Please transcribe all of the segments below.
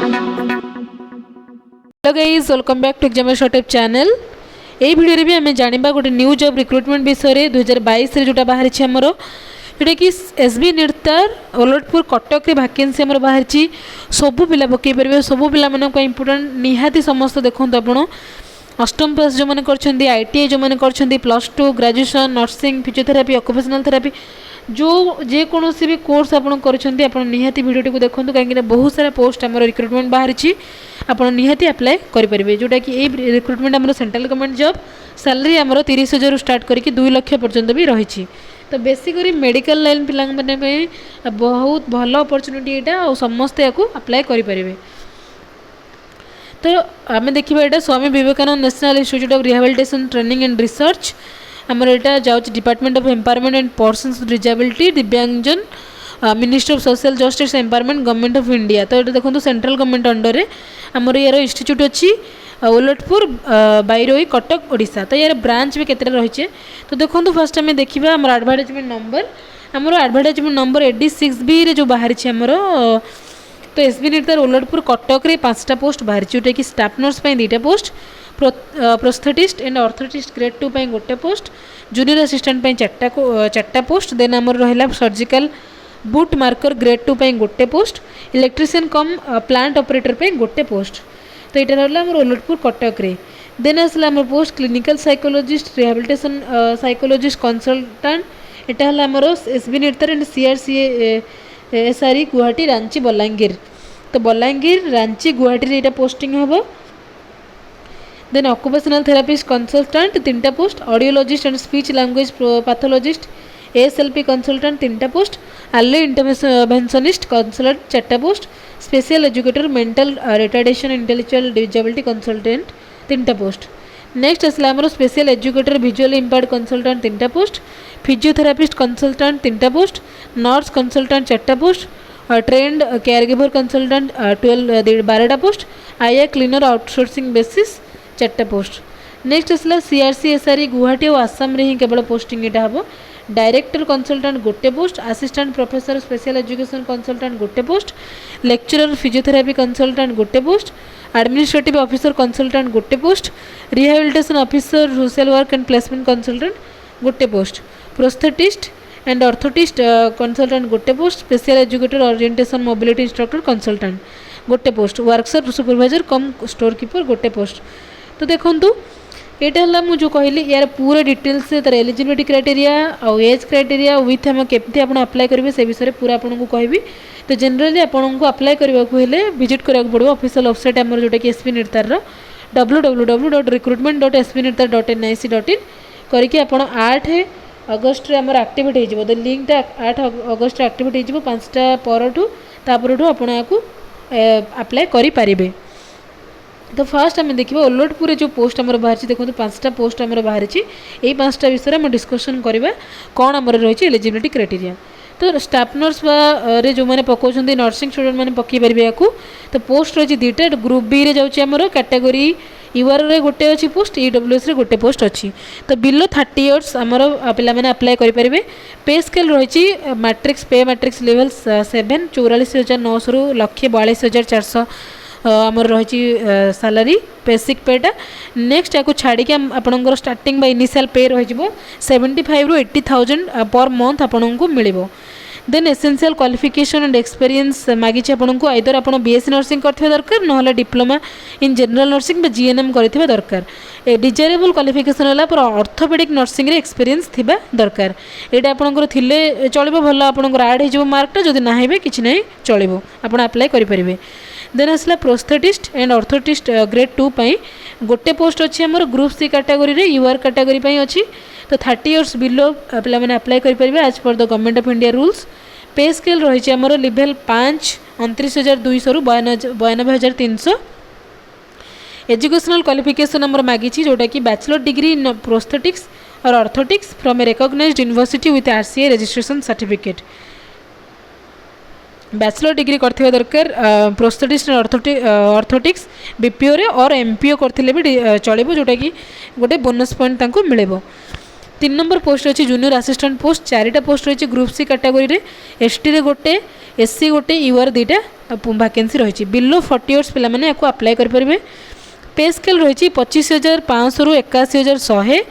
Hello guys, welcome back to exam short tip channel. ये video भी आम जाना गोटे न्यू जॉब रिक्रुटमेंट विषय 2022 जोटा बाहरी आमर जोटा कि एसबी निर्तार ओलटपुर कटक वैकेंसी आमर बाहरी सबू पिला पकई पारे। सबू पिला इंपोर्टेंट निहाती समस्त देखो आप अष्टम पास जो मैंने कर आईटीआई जो मैंने कर plus two graduation nursing physiotherapy occupational therapy जो जेकोसी भी कोर्स आप निहाती वीडियो को देखो कहीं बहुत सारा पोस्ट आम रिक्रुटमेंट बाहरी आप निहाती अप्लाई करेंगे जोटा कि ये रिक्रुटमेंट आम सेंट्रल गवर्नमेंट जॉब सैलरी आम 30,000 स्टार्ट करके 2 लाख पर्यंत भी रही। तो बेसिकली मेडिकल लाइन पिलाने बहुत भल अपॉर्चुनिटी यहाँ और समस्ते या अप्लाई करेंगे। तो आम देखा यहाँ Swami Vivekananda national institute of rehabilitation training and research आमर यहाँ जाऊँ department of empowerment and persons with disability दिव्यांगजन ministry of social justice empowerment government of India. तो ये देखो सेंट्रल गवर्नमेंट अंडर आमर यार इंस्टीट्यूट अच्छी ओलटपुर बैरोई कटक ओडिशा। तो यार ब्रांच भी केतटा रही। तो देखो फर्स्ट आम देखा आम एडवर्टाइजमेंट नंबर आमर एडवर्टाइजमेंट नंबर AD6B जो बाहरी आमर। तो एसबी निर्तार ओलटपुर कटक रे 5टा पोस्ट बाहरी जोटा कि स्टाफ नर्स 2टा post prosthetist and orthotist grade 2 गोटे पोस्ट जूनियर असिस्टेंट 4टा पोस्ट देन आमर रहा सर्जिकल बूट मार्कर ग्रेड 2 गोटे post electrician cum plant operator गोटे पोस्ट। तो यहाँ रहा आमर ओलटपुर कटक रे। देन आसला आमर post clinical psychologist rehabilitation psychologist consultant यहाँ आमर एसबी निर्तार एंड CRCA गुवाहाटी रांची बलांगीर। तो बलांगीर रांची गुवाहाटी यहाँ पोस्टिंग हम। देन ऑक्युपेशनल थेरापिस्ट कंसल्टेंट 3टा post audiologist and speech language pathologist ASLP consultant 3टा पोस्ट अर्ली इंटरवेंशनिस्ट कंसल्टेंट 4टा post special educator mental retardation intellectual disability consultant 3टा पोस्ट। नेक्स्ट आसला आमर special educator visually impaired consultant 3टा post physiotherapist consultant 3टा post nurse consultant 4टा post trained caregiver consultant 12टा post आईआ क्लीनर आउटसोर्सिंग बेसिस 4टा पोस्ट। नेक्स्ट आसला CRCA गुवाहाटी और आसाम रे ही केवल पोस्टिंग यहाँ हम। डायरेक्टर कंसल्टेंट गोटे post assistant professor special education consultant गोटे पोस्ट लेक्चरर फिजियोथेरापी कंसल्टेंट गोटे पोस्ट एडमिनिस्ट्रेटिव ऑफिसर कंसल्टेंट गोटे post rehabilitation officer social work and placement consultant गोटे post prosthetist and orthotist consultant गोटे post special educator orientation mobility instructor consultant गोटे post workshop supervisor कम store keeper गोटे post. तो देखूँ यहाँ मुझे कहली यार पूरा डिटेल्स तार एलिजिबिलिटी क्राइटेरिया और एज क्राइटेरिया विथ आम केमती आप अप्लाई करेंगे से विषय पूरा आपको कहबी। तो जनरली आपको अप्लाई करने विजिट करा पड़ो ऑफिशियल वेबसाइट आम जोटा कि एसबी निर्तार www.recruitment.sbnirtar.nic.in करके आप 8 अगस्ट रे आमर एक्टिवेट हो तो लिंकटा 8 अगस्ट एक्टिवेट हो 5टा परठू आपको अप्लाई करें। तो फास्ट आम देखा ओलटपुर जो पोस्ट आमर बाहरी देखो 5टा पोस्ट आमर बाहरी यही 5टा विषय में डिस्कसन करवा कौन आमर रही एलिजिबिलिटी क्राइटेरिया। तो स्टाफ नर्स रे जो मैंने पकाउं नर्सिंग स्टूडेंट मैंने पकई पारे या तो पोस्ट रही 2टा ग्रुप बी रे जाऊँगी आमर कैटेगोरी UR रे गोटे अच्छी पोस्ट EWS रे गोटे पोस्ट अच्छी। तो बिलो 30 इयर्स आमर पे अप्लाई करेंगे। पे स्केल रही मैट्रिक्स पे मैट्रिक्स लेवल 7 44,900 रु 1,42,400 आमर रही सैलरी बेसिक पेटा। नेक्स्ट या छाड़ी आपंकर स्टार्टिंग इनिशियल पे रही 75,000 ରୁ 80,000 पर मंथ आपको मिल। Then essential qualification and experience मागी आपको आइदर आप BSc नर्सिंग करथिबा दरकार ना डिप्लोमा इन जनरल नर्सिंग बा GNM करथिबा दरकार। डिजायरेबल क्वालिफिकेशन है पर ऑर्थोपेडिक नर्सिंग रे एक्सपीरियंस थिबा दरकार। एटा आपनकर थिले चलिबो भल आपनकर ऐड हो मार्कटा जदि नाही बे किछि नाही चलिबो आपण अप्लाई करि परिबे। देन आसला प्रोस्थेटिस्ट एंड ऑर्थोटिस्ट ग्रेड 2 गोटे पोस्ट अच्छी आमर ग्रुप C कैटेगरी रे UR कैटेगरी अच्छी। तो 30 इयर्स बिलो पे मैंने अप्लाई करेंगे as per the government of India rules. Pay scale रही आमर लेवल 5 29,200 ରୁ 92,300। एजुकेशनल क्वालिफिकेशन आमर मागी जोटा कि बैचलर डिग्री इन प्रोस्थेटिक्स और orthotics from a recognized university with RCA registration certificate. Bachelor degree करथिबा दरकार प्रोस्थेटिस्ट ऑर्थोटिक्स BPO रे और MPO करथिले भी चलिबो जोटा कि गोटे बोनस पॉइंट तांको मिलेबो। तीन नंबर पोस्ट अच्छी जूनियर असिस्टेंट पोस्ट, चारिटा पोस्ट रही ग्रुप सी कैटेगरी, एसटी रे गोटे, एससी गोटे, यूआर दुईटा वैकेंसी रही। बिलो 40 इयर्स पिला माने याको अप्लाई करेंगे। पे स्केल रही 25,500 रु 81,100,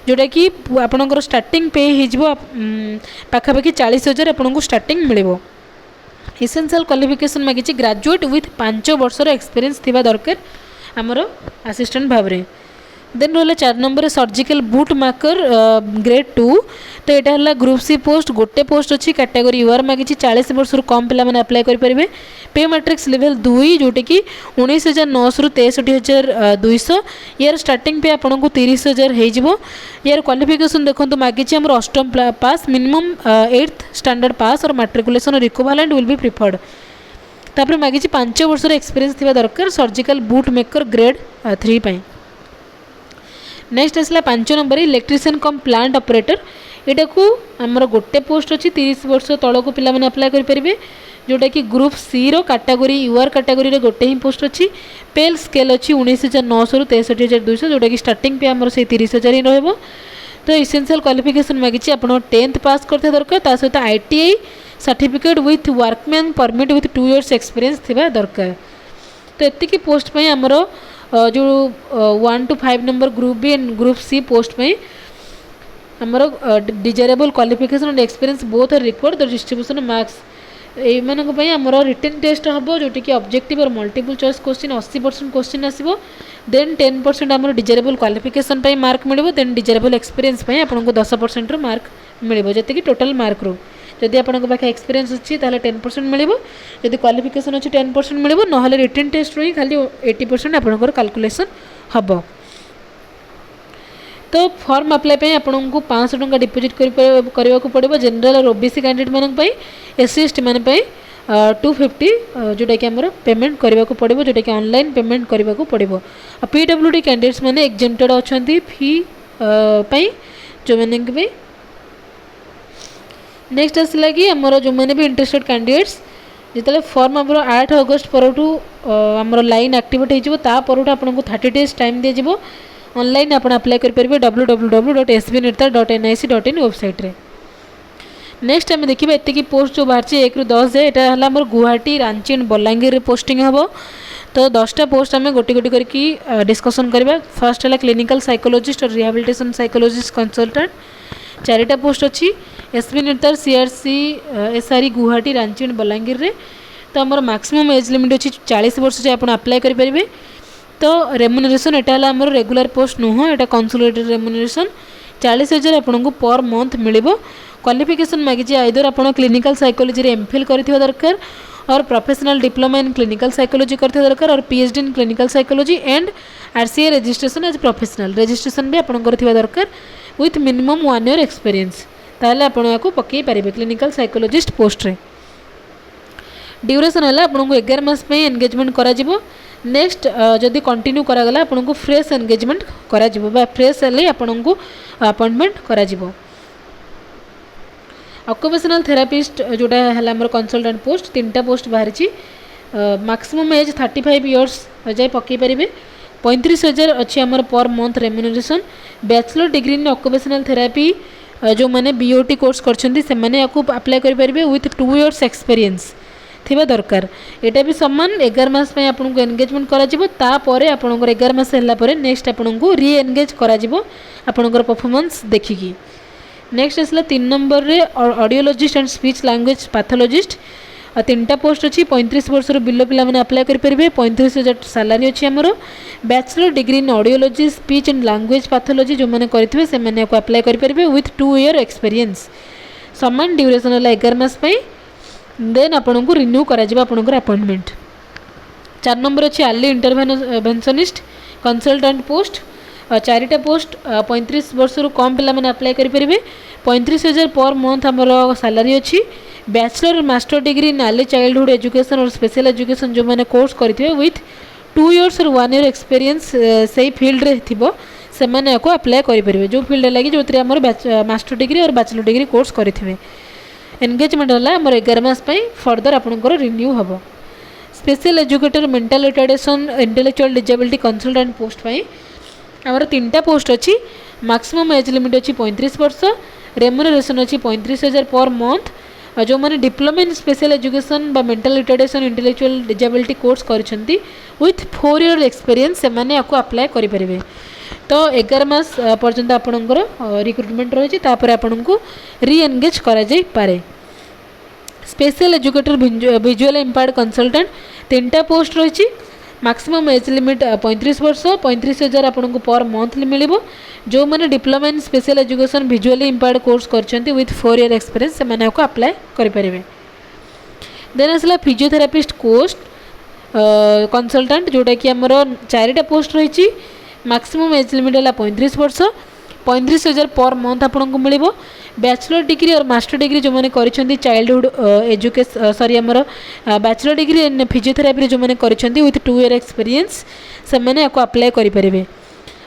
जोटा कि आपणकर स्टार्टिंग पे हो पाखापाखि 40,000 आपको स्टार्टिंग मिल। इसेंशियल क्वालिफिकेशन मागिची ग्रेजुएट विथ 5 वर्षर एक्सपीरियंस थिबा दरकार आमर असिस्टेंट भाव में। देन रहा 4 number surgical boot marker grade 2, तो यहाँ है ग्रुप सी पोस्ट, गोटे पोस्ट अच्छी कैटेगरी यूआर मागी 40 वर्ष कम पिला माने अप्लाई करेंगे। पे मैट्रिक्स लेवल 2 जोटा कि 19,900 रु 63,200, यार स्टार्टिंग पे आपको 30,000 हो। यार क्वालिफिकेशन देखो मागी आम अष्टम पास, मिनिमम 8th स्टैंडर्ड पास और मैट्रिकुलेशन और इक्विवेलेंट विल बी प्रिफर्ड। तापर मागी 5 वर्षर एक्सपीरियंस थिबा दरकार सर्जिकल बूट मेकर ग्रेड 3 पाई। नेक्स्ट आसला 5 number electrician cum plant operator, यहाँ को आमर गोटे पोस्ट अच्छी 30 वर्ष तौक पिला माने अप्लाई करेंगे, जोटा कि ग्रुप सी रो कैटेगरी यूआर कैटेगरी गोटे ही पोस्ट अच्छी। पेल स्केल अच्छी 19,900 रु 63,200, जोटा कि स्टार्टिंग पे आमर से 30,000 ही रहा। तो इसेंशियल क्वालिफिकेशन मागी आप 10th पास करते दरकार, ता सहित ITI certificate with workman permit with 2 years experience थिबा दरकार। तो एतिकी पोस्ट पे आमर जो 1 to 5 नंबर group B and group C post में आमर desirable qualification and experience both are required. The distribution marks ये आमर रिटन टेस्ट हम जोटि कि ऑब्जेक्टिव और मल्टीपल चॉइस क्वेश्चन 80% क्वेश्चन आसो। देन 10% आमर डिजायरेबल क्वालिफिकेशन मार्क मिले। देन डिजायरेबल एक्सपीरियंस आपको 10% मार्क मिले जी टोटल मार्क रू। जदि आपंक पाखे एक्सपीरियंस अच्छी 10% मिले, जदि क्वालिफिकेशन अच्छी 10% मिले, ना रिटन टेस्ट रू ही खाली 80% आपंकर कैलकुलेसन हम। तो फॉर्म अप्लाई पे आपको 500 टंका डिपोजिट करने को पड़ो जनरल और ओबीसी कैंडिडेट मानी, SC ST मानी 250 जोटा कि आमर पेमेंट करने को पड़ो, जोटा कि ऑनलाइन पेमेंट करने को पड़ो। PWD कैंडिडेट्स माने एग्जेम्प्टेड अच्छा फी जो मैंने। नेक्स्ट आसला कि आमर जो मैंने भी इंटरेस्टेड कैंडिडेट्स जिते फॉर्म आमर 8 अगस्त पर आमर लाइन एक्टिवेट होपर आपको 30 days टाइम दिज्व। ऑनलाइन आप अप्लाई करेंगे www.sbnirtar.nic.in वेबसाइट रे। नेक्स्ट आम देखा एति पोस्ट जो बाहर 1 ରୁ 10 जाए यहाँ है आमर गुवाहाटी, रांची एंड बलांगीर पोस्टिंग हम। तो 10टा पोस्ट आम गोटी गोटी करके डिस्कसन करवा। फर्स्ट है क्लिनिकल साइकोलॉजिस्ट और रिहैबिलिटेशन साइकोलॉजिस्ट कंसल्टेंट, 4टा पोस्ट अच्छी एसबी निर्तार CRC SRE Guwahati, Ranchi and Balangir रे। तो आमर मैक्सिमम एज लिमिट अच्छी 40 वर्ष जाए आप अप्लाई करेंगे। तो रेमुनरेशन यहाँ है आमर रेगुलर पोस्ट नुह, यहाँ कंसोलिडेटेड रेमुनरेशन 40,000 आपको पर मंथ मिल। क्वालिफिकेशन मागी आइदर आप क्लिनिकल साइकोलॉजी एमफिल कर दरकार और professional diploma in clinical psychology करते दरकार और PhD इन clinical psychology and RCA registration as professional registration भी आपंकर दरकार विथ मिनिमम 1 year एक्सपीरियंस, ताहले आपण याको पकई पारिबे क्लिनिकल साइकोलॉजिस्ट पोस्ट रे। ड्यूरेशन है आपको 11 मास पे एंगेजमेंट करा जिवो। नेक्स्ट जदि कंटिन्यू करागला आपको फ्रेश एंगेजमेंट करा जिवो बा फ्रेश हेले आपको अपॉइंटमेंट करा जिवो। ऑक्युपेशनल थेरापिस्ट जोटा है आमर कंसल्टेंट पोस्ट 3टा पोस्ट बाहरी। मैक्सिमम एज 35 इयर्स जाए पकई पारे। 35,000 अच्छी आमर per month remuneration. Bachelor degree इन ऑक्युपेशनल थेरापी जो मैंने BOT कोर्स करछन्ती अप्लाई करेंगे विथ 2 years एक्सपीरियंस थिबा दरकार। एटा भी समान 11 मास पे आपको एंगेजमेंट करा जिवो। तापर आपनकर 11 मास हला परे नेक्स्ट आपको री एंगेज करा जिवो आपनकर परफॉर्मेंस देखिकी। नेक्स्ट आसला 3 नंबर रे audiologist and speech language pathologist 3टा पोस्ट अच्छी 35 वर्ष बिलो पिला मैंने अप्लाई करेंगे। 35,000 सैलरी अच्छी आमर। Bachelor degree in audiology speech and language pathology जो मैंने करेंगे से मैंने अप्लाई करेंगे विथ 2 year एक्सपीरियंस। समान ड्यूरेशन है 11 मास पे। देन आपको रिन्यू करा आपंकर अपॉइंटमेंट। 4 नंबर अच्छी अर्ली इंटरवेंशनिस्ट कंसल्टेंट पोस्ट 4टा पोस्ट 35 वर्ष कम पिला मैंने अप्लाई करेंगे। 35,000 पर मंथ आमर सैलरी अच्छी। बैचलर और master degree in early childhood education और स्पेशल एजुकेशन जो मैंने कोर्स करेंगे विथ 2 years और 1 year एक्सपीरियंस से फील्ड रे थिबो से मैंने को अप्लाई करेंगे जो फील्ड लगी जो आमर मास्टर डिग्री और बैचलर डिग्री कोर्स करेंगे। एंगेजमेंट है आमर 11 मास पे फर्दर आपंकर रिन्यू हम। Special educator mental retardation intellectual disability consultant post पे आमर 3टा पोस्ट अच्छी मैक्सिमम एज लिमिट अच्छी 35 वर्ष, रेम्युनरेशन अच्छी 35,000 पर मंथ। जो मैंने डिप्लोमा इन स्पेशल एजुकेशन बा mental retardation intellectual disability course करछंती विथ 4 ईयर एक्सपीरियंस से मैंने आपको अप्लाई करें। तो 11 मास पर्यंत आपणकर रिक्रुटमेंट रही आपको री एनगेज करा जाई पारे। Special educator visual impaired consultant 3टा पोस्ट रही। मैक्सिमम एज लिमिट 35 वर्ष, 35,000 आपको पर मंथली मिल। जो मैंने diploma in special education visually impaired course करछंती विथ 4 ईयर एक्सपीरियंस से मैंने आपको अप्लाई करें। देन आसला फिजियोथेरापिस्ट कोर्स कंसल्टेंट जोटा कि आमर 4टा पोस्ट रही। मैक्सिमम एज लिमिट है 35 वर्ष, 35,000 पर मंथ आपको मिल। बैचलर डिग्री और मास्टर डिग्री जो मैंने करिसेंती चाइल्डहुड एजुकेशन सॉरी आमर बैचलर डिग्री इन फिजियोथेरापी जो मैंने करिसेंती विथ 2 ईयर एक्सपीरियंस से मैंने आपको अप्लाई करें।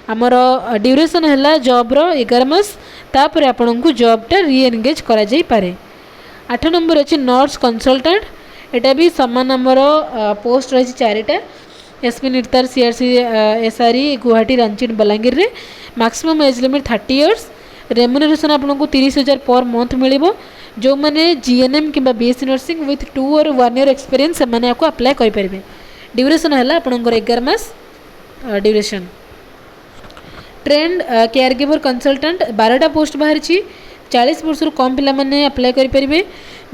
आमर ड्यूरेशन है जॉब्र 11 मास, तापर आपको जॉबटा री एनगेज करा जाई पारे। 8 नंबर अच्छी नर्स कंसल्टेंट, एटा भी सामान आमर पोस्ट रही 4टा। एसपी निर्तार सीआरसी एसआरई गुवाहाटी रांची बलांगीर रे। Maximum age limit 30 years, remuneration आपको 30,000 पर मंथ मिल। जो मैंने जीएनएम कि बीएससी नर्सिंग विथ 2 और 1 ईयर एक्सपीरियंस से मैंने आपको अप्लाई करें। ड्यूरेशन है आपंकर 11 मास duration. Trained care giver consultant 12टा पोस्ट बाहर 40 वर्ष कम पिला माने अप्लाई करें।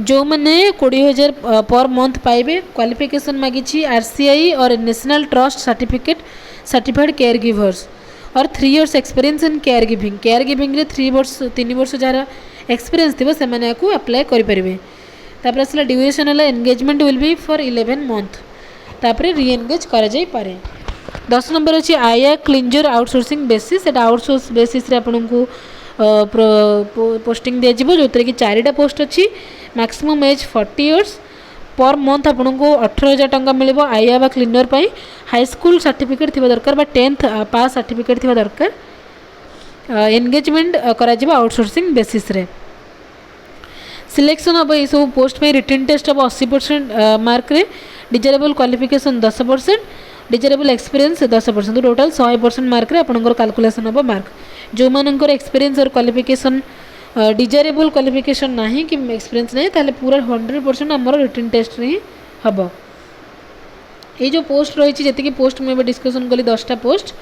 जो मैंने 20,000 पर मंथ पाइबे। क्वालिफिकेशन मागी आरसीआई और national trust certificate certified care givers और 3 years experience in care giving रे 3 वर्ष जार एक्सपीरियंस थी से मैंने आपको अप्लाई करें। तापर आसला ड्यूरेशन है engagement will be for 11 month, तापर री एनगेज करा जाई पारे। 10 नंबर अच्छी आया cleanser outsourcing basis, outsource basis आपको पोस्टिंग दिज्व जो कि 4टा पोस्ट अच्छी। मैक्सिमम एज 40 इयर्स, पर मंथ आपको 18,000 टंका मिल। आया बा क्लीनर पर हाई स्कूल सर्टिफिकेट थी दरकार बा 10th पास सर्टिफिकेट थी दरकार। एंगेजमेंट करा आउटसोर्सिंग बेसिस रे। सिलेक्शन हम ये सब पोस्ट में रिटन टेस्ट हम 80% मार्क रे। Desirable qualification 10%, desirable experience 10%, total 100% mark रे आपनकर कैलकुलेशन हम मार्क। जो मानकर एक्सपीरियंस और क्वालिफिकेशन डिजायरेबल क्वालिफिकेशन नहीं कि एक्सपीरियंस नहीं ताले पूरा 100% आमर रिटन टेस्ट रे हम। ये जो पोस्ट रही जी पोस्ट मुझे डिस्कसन कली 10टा पोस्ट,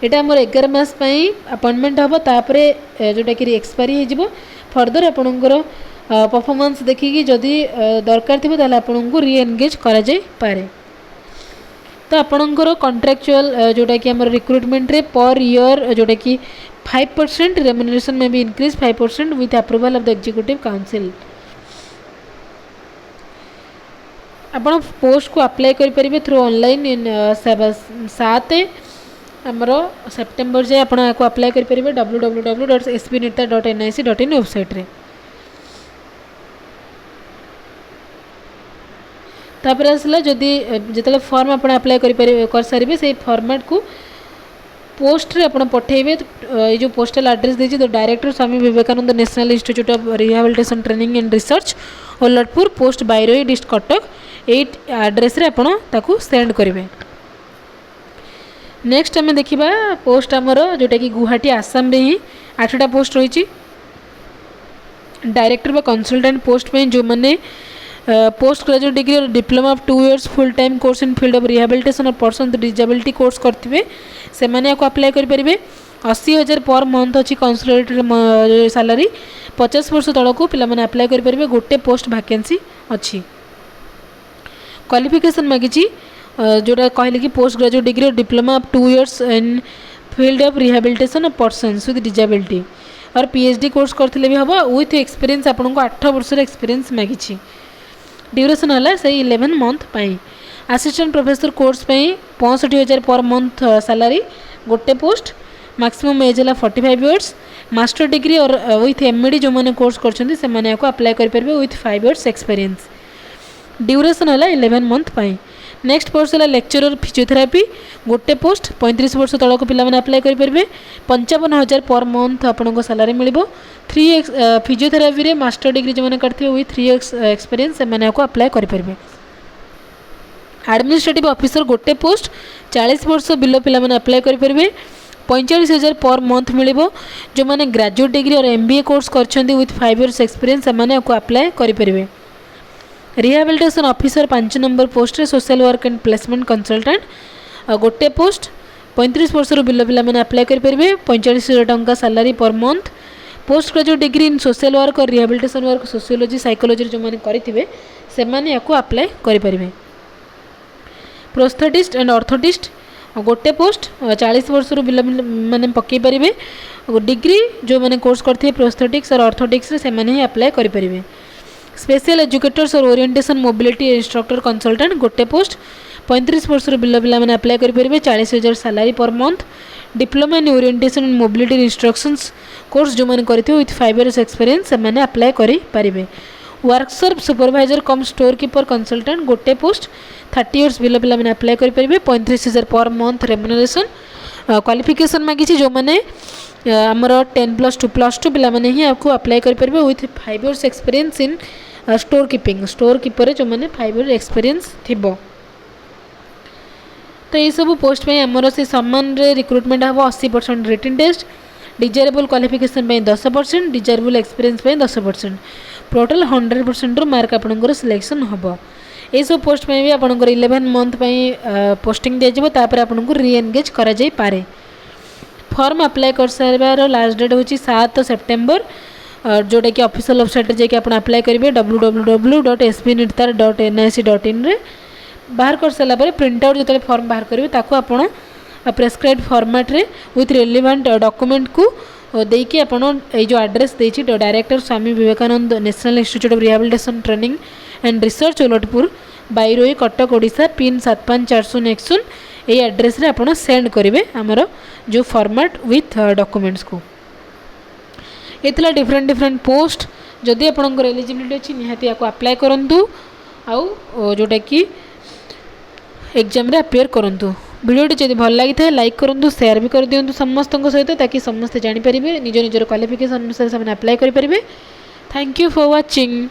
यहाँ आमर 11 मास अपॉइंटमेंट हम। तापरे जोटा कि एक्सपायरी हो फर्दर आपणकर परफॉर्मेंस देखिकी जदि दरकार थी ताले आपको री एनगेज करा जाई पारे। तो आपणकर कॉन्ट्रैक्चुअल जोटा कि आमर रिक्रुटमेंट रे पर ईयर जोटा कि 5% रेम्युनरेशन में भी increase 5% with approval of the executive council. आपण पोस्ट को अप्लाई करें थ्रू ऑनलाइन इन 7 आमर सेप्टेम्बर जाए आपको अप्लाई करें www.spnirta.nic.in वेबसाइट रे। तापर आसला जदि जिते फॉर्म आप अप्लाई कर सारे से फॉर्मेट को पोस्ट रे आपण पठेबे। ये जो पोस्टल एड्रेस देछि तो director Swami Vivekananda national institute of rehabilitation training and research Olatpur post Bairoi district Cuttack ये एड्रेस रे आपण ताकू सेंड करेंगे। नेक्स्ट आम देखा पोस्ट आमर जोटा कि गुवाहाटी आसाम रे ही 8टा पोस्ट रही। डायरेक्टर बा कंसल्टेंट पोस्ट में जो मैंने पोस्ट ग्रेजुएट डिग्री और diploma of 2 years full time course in field of rehabilitation और पर्सन विथ डिसेबिलिटी कोर्स करते से मैंने आपको अप्लाई करेंगे। 80,000 पर मंथ अच्छी कंसल्टेंट सैलरी 50 वर्ष तल को पिला अप्लाई करेंगे। गोटे पोस्ट वैकेंसी अच्छी। क्वालिफिकेशन मागी जोटा कहले कि पोस्ट ग्रेजुएट डिग्री और diploma of 2 years in field of rehabilitation of persons with disability और पीएचडी कोर्स करते भी हम विथ एक्सपीरियंस आपको 8 वर्ष एक्सपीरियंस मागी। ड्यूरेशन है से 11 मंथ पाई। Assistant professor course 65,000 per month salary गोटे पोस्ट। मैक्सिमम एज है 45 इयर्स। मास्टर डिग्री और विथ एमईडी जो मैंने कोर्स करछन्ती से मैंने आपको अप्लाई करेंगे विथ 5 इयर्स एक्सपीरियंस। ड्यूरेशन है 11 मंथ पाई। नेक्स्ट पोस्ट है लेक्चरर फिजियोथेरापी गोटे पोस्ट 35 वर्ष तल को पिला अप्लाई करेंगे। 55,000 पर मंथ आपको सैलरी मिल। 3 फिजियोथेरापी रे मास्टर डिग्री जो मैंने करते विथ 3 इयर्स एक्सपीरियंस से मैंने आपको अप्लाई करेंगे। एडमिनिस्ट्रेटिव ऑफिसर गोटे पोस्ट 40 वर्ष बिलो पिला अप्लाई करेंगे। 45,000 पर मंथ मिलिबो। जो माने ग्रेजुएट डिग्री और MBA कोर्स करछन्ती विथ 5 इयर्स एक्सपीरियंस माने को अप्लाई करि परिबे। रिहैबिलिटेशन ऑफिसर 5 नंबर पोस्ट रे social work and placement consultant गोटे पोस्ट 35 वर्ष बिलो पिला मैंने अप्लाई करेंगे। 45,000 टंका salary per month. Post graduate degree in social work और रिहैबिलिटेशन वर्क सोशियोलॉजी साइकोलॉजी जो मैंने करेंगे से मैंने अप्लाई करेंगे। प्रोस्थेटिस्ट एंड ऑर्थोटिस्ट गोटे पोस्ट 40 वर्ष बिलो मैंने पकई पारे। डिग्री जो मैंने कोर्स करते प्रोस्थेटिक्स और ऑर्थोटिक्स से मैंने ही अप्लाई करेंगे। स्पेशल एजुकेटर्स और ओरिएंटेशन मोबिलिटी इंस्ट्रक्टर कंसल्टेंट गोटे पोस्ट 35 वर्ष बिलो पिला मैंने अप्लाई करेंगे। 40,000 salary per month. Diploma in orientation and mobility instructions course जो मैंने करते विथ 5 इयर्स एक्सपीरियंस से मैंने अप्लाई करेंगे। वर्कशॉप सुपरवाइजर कम स्टोर कीपर कंसल्टेंट गोटे पोस्ट 30 इयर्स बिलो पिला मैंने अप्लाई करेंगे। 35,000 पर मंथ रेम्युनरेशन। क्वालिफिकेशन मांगी जो मैंने आमर 10+2+2 पिला मैंने ही आपको अप्लाई करेंगे with 5 years experience in store keeping. Store keeper जो मैंने 5 इयर एक्सपीरियंस थिबो। तो ये सब पोस्ट पे आमर से सम्मान रे रिक्रुटमेंट हम 80% written test. Desirable qualification 10%। Desirable experience 10%। Total 100% mark आपंकर सिलेक्शन हम। ये सब पोस्ट पे भी आपंकर 11 मंथ पोस्टिंग दिज्व तापर आपको रीएनगेज करा जाई पारे। फॉर्म अप्लाई कर सार लास्ट डेट हूँ 7 सेप्टेम्बर जोटा कि ऑफिशियल वेबसाइट जाकि आप अप्लाई करेंगे www.sbnirtar.nic.in रे बाहर कर सारा प्रिंट आउट जो फॉर्म बाहर करेंगे ताको आपण प्रेस्क्राइब फॉर्मेट रे विथ रेलिवेंट डॉक्यूमेंट को देकी आपण ये जो एड्रेस देछि director Swami Vivekananda national institute of rehabilitation training and research Olatpur Bairoi Cuttack Odisha pin 754091 ये एड्रेस रे आपण सेंड करेंगे आमर जो फॉर्मेट विथ डॉक्यूमेंट्स को। ये डिफरेंट पोस्ट जदि आपंकर एलिजिबिलिटी अच्छी निहाती आपको अप्लाई करूँ आउ जोटा कि एग्जाम रे अपेयर करूँ। वीडियोटी जब भल लगी था लाइक करूँ शेयर भी कर दिंतु समस्त सहित ताकि समस्ते जानीपर निज निजर क्वालिफिकेशन अनुसार से अप्लाई करेंगे। Thank you for watching.